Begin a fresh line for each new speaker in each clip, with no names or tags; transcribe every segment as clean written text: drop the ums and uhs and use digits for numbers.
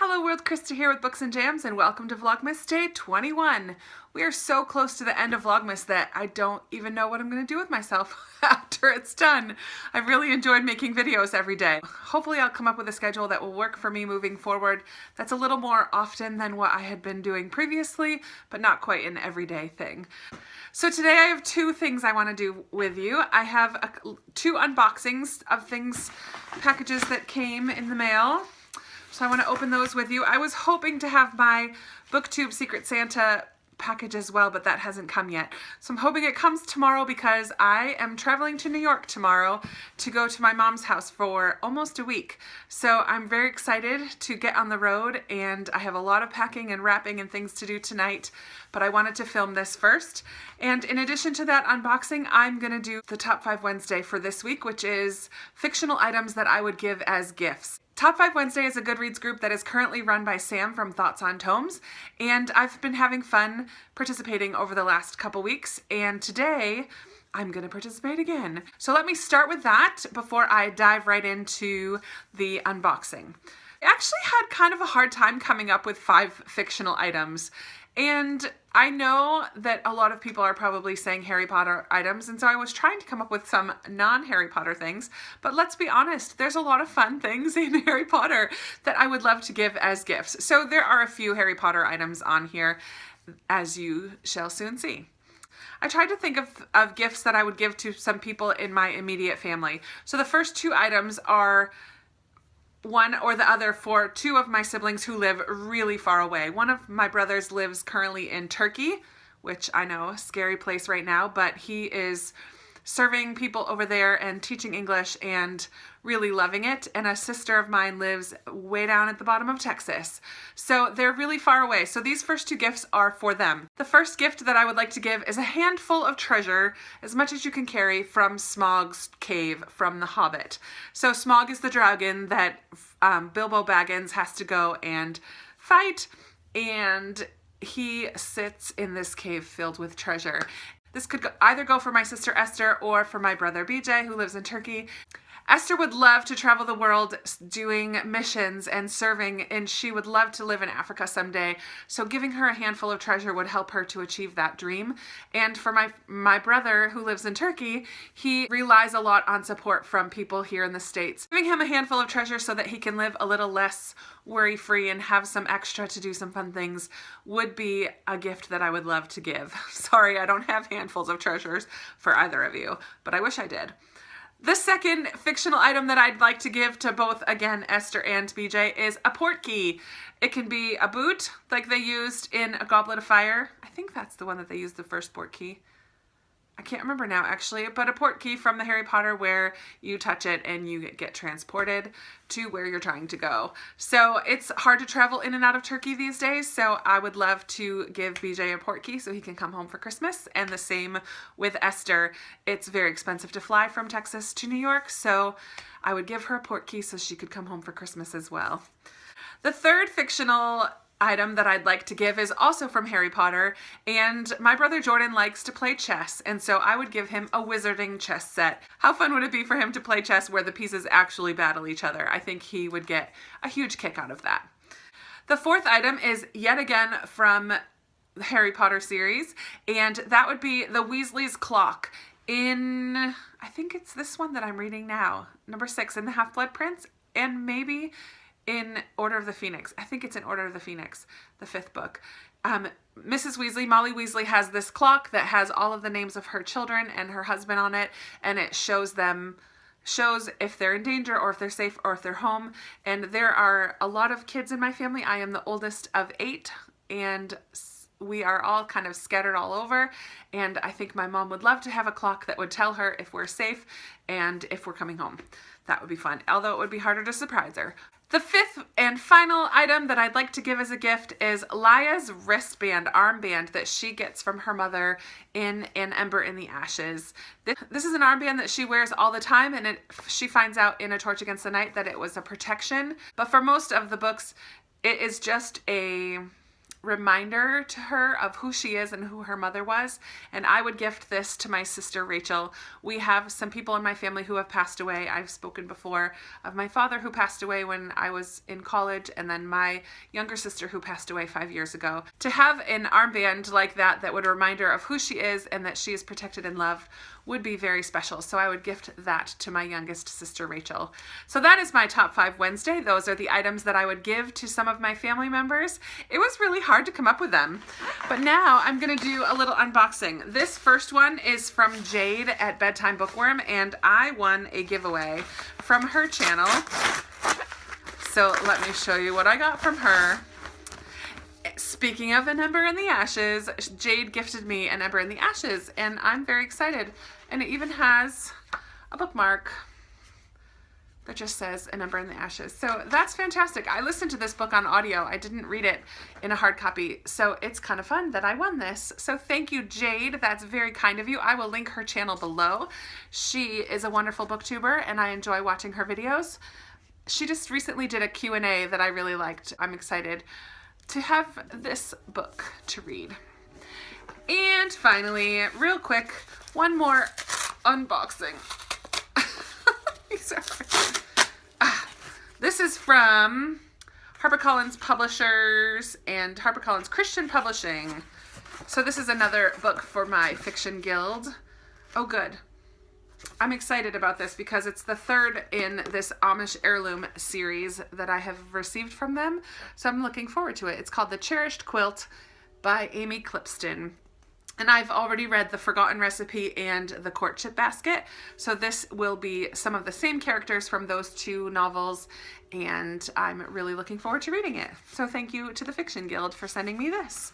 Hello world, Krista here with Books and Jams, and welcome to Vlogmas Day 21. We are so close to the end of Vlogmas that I don't even know what I'm going to do with myself after it's done. I've really enjoyed making videos every day. Hopefully I'll come up with a schedule that will work for me moving forward. That's a little more often than what I had been doing previously, but not quite an everyday thing. So today I have two things I want to do with you. I have two unboxings of packages that came in the mail. So I want to open those with you. I was hoping to have my BookTube Secret Santa package as well, but that hasn't come yet. So I'm hoping it comes tomorrow because I am traveling to New York tomorrow to go to my mom's house for almost a week. So I'm very excited to get on the road, and I have a lot of packing and wrapping and things to do tonight, but I wanted to film this first. And in addition to that unboxing, I'm going to do the Top 5 Wednesday for this week, which is fictional items that I would give as gifts. Top 5 Wednesday is a Goodreads group that is currently run by Sam from Thoughts on Tomes, and I've been having fun participating over the last couple weeks, and today I'm going to participate again. So let me start with that before I dive right into the unboxing. I actually had kind of a hard time coming up with 5 fictional items, and I know that a lot of people are probably saying Harry Potter items, and so I was trying to come up with some non-Harry Potter things, but let's be honest, there's a lot of fun things in Harry Potter that I would love to give as gifts. So there are a few Harry Potter items on here, as you shall soon see. I tried to think of gifts that I would give to some people in my immediate family. So the first 2 items are one or the other for 2 of my siblings who live really far away. One of my brothers lives currently in Turkey, which I know, a scary place right now, but he is serving people over there and teaching English and really loving it. And a sister of mine lives way down at the bottom of Texas. So they're really far away. So these first 2 gifts are for them. The first gift that I would like to give is a handful of treasure, as much as you can carry, from Smaug's cave from The Hobbit. So Smaug is the dragon that Bilbo Baggins has to go and fight, and he sits in this cave filled with treasure. This could either go for my sister Esther or for my brother BJ, who lives in Turkey. Esther would love to travel the world doing missions and serving, and she would love to live in Africa someday. So giving her a handful of treasure would help her to achieve that dream. And for my brother, who lives in Turkey, he relies a lot on support from people here in the States. Giving him a handful of treasure so that he can live a little less worry-free and have some extra to do some fun things would be a gift that I would love to give. Sorry, I don't have handfuls of treasures for either of you, but I wish I did. The second fictional item that I'd like to give to both, again, Esther and BJ is a portkey. It can be a boot, like they used in A Goblet of Fire. I think that's the one that they used, the first portkey. I can't remember now, actually, but a portkey from the Harry Potter where you touch it and you get transported to where you're trying to go. So it's hard to travel in and out of Turkey these days, so I would love to give BJ a portkey so he can come home for Christmas, and the same with Esther. It's very expensive to fly from Texas to New York, so I would give her a portkey so she could come home for Christmas as well. The third fictional item that I'd like to give is also from Harry Potter, and my brother Jordan likes to play chess, and so I would give him a wizarding chess set. How fun would it be for him to play chess where the pieces actually battle each other? I think he would get a huge kick out of that. The fourth item is yet again from the Harry Potter series, and that would be the Weasley's clock in, I think it's this one that I'm reading now, number 6 in the Half-Blood Prince, and maybe in Order of the Phoenix. I think it's in Order of the Phoenix, the 5th book. Mrs. Weasley, Molly Weasley, has this clock that has all of the names of her children and her husband on it, and it shows if they're in danger or if they're safe or if they're home. And there are a lot of kids in my family. I am the oldest of 8, and we are all kind of scattered all over, and I think my mom would love to have a clock that would tell her if we're safe and if we're coming home. That would be fun, although it would be harder to surprise her. The 5th and final item that I'd like to give as a gift is Laya's armband that she gets from her mother in An Ember in the Ashes. This is an armband that she wears all the time, and she finds out in A Torch Against the Night that it was a protection. But for most of the books, it is just a reminder to her of who she is and who her mother was. And I would gift this to my sister Rachel. We have some people in my family who have passed away. I've spoken before of my father who passed away when I was in college, and then my younger sister who passed away 5 years ago. To have an armband like that that would remind her of who she is and that she is protected and loved would be very special. So I would gift that to my youngest sister Rachel. So that is my top 5 Wednesday. Those are the items that I would give to some of my family members. It was really hard to come up with them, but now I'm gonna do a little unboxing. This first one is from Jade at Bedtime Bookworm, and I won a giveaway from her channel. So let me show you what I got from her. Speaking of an Ember in the Ashes, Jade gifted me an Ember in the Ashes, and I'm very excited. And it even has a bookmark that just says an Ember in the Ashes. So that's fantastic. I listened to this book on audio. I didn't read it in a hard copy. So it's kind of fun that I won this. So thank you, Jade. That's very kind of you. I will link her channel below. She is a wonderful booktuber, and I enjoy watching her videos. She just recently did a Q&A that I really liked. I'm excited to have this book to read. And finally, real quick, one more unboxing. This is from HarperCollins Publishers and HarperCollins Christian Publishing. So this is another book for my fiction guild. Oh, good. I'm excited about this because it's the third in this Amish heirloom series that I have received from them. So I'm looking forward to it. It's called The Cherished Quilt by Amy Clipston. And I've already read The Forgotten Recipe and The Courtship Basket. So this will be some of the same characters from those two novels, and I'm really looking forward to reading it. So thank you to the Fiction Guild for sending me this.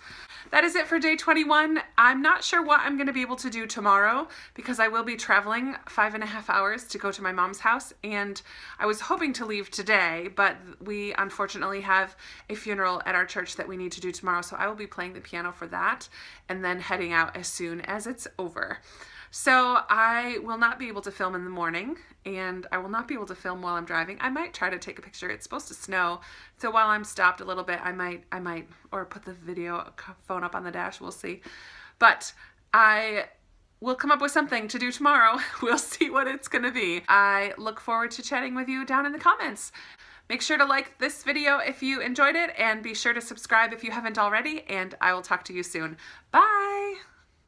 That is it for day 21. I'm not sure what I'm going to be able to do tomorrow because I will be traveling 5.5 hours to go to my mom's house, and I was hoping to leave today, but we unfortunately have a funeral at our church that we need to do tomorrow, so I will be playing the piano for that and then heading out as soon as it's over. So I will not be able to film in the morning, and I will not be able to film while I'm driving. I might try to take a picture. It's supposed to snow, so while I'm stopped a little bit, I might, or put the video phone up on the dash. We'll see. But I will come up with something to do tomorrow. We'll see what it's gonna be. I look forward to chatting with you down in the comments. Make sure to like this video if you enjoyed it, and be sure to subscribe if you haven't already, and I will talk to you soon. Bye!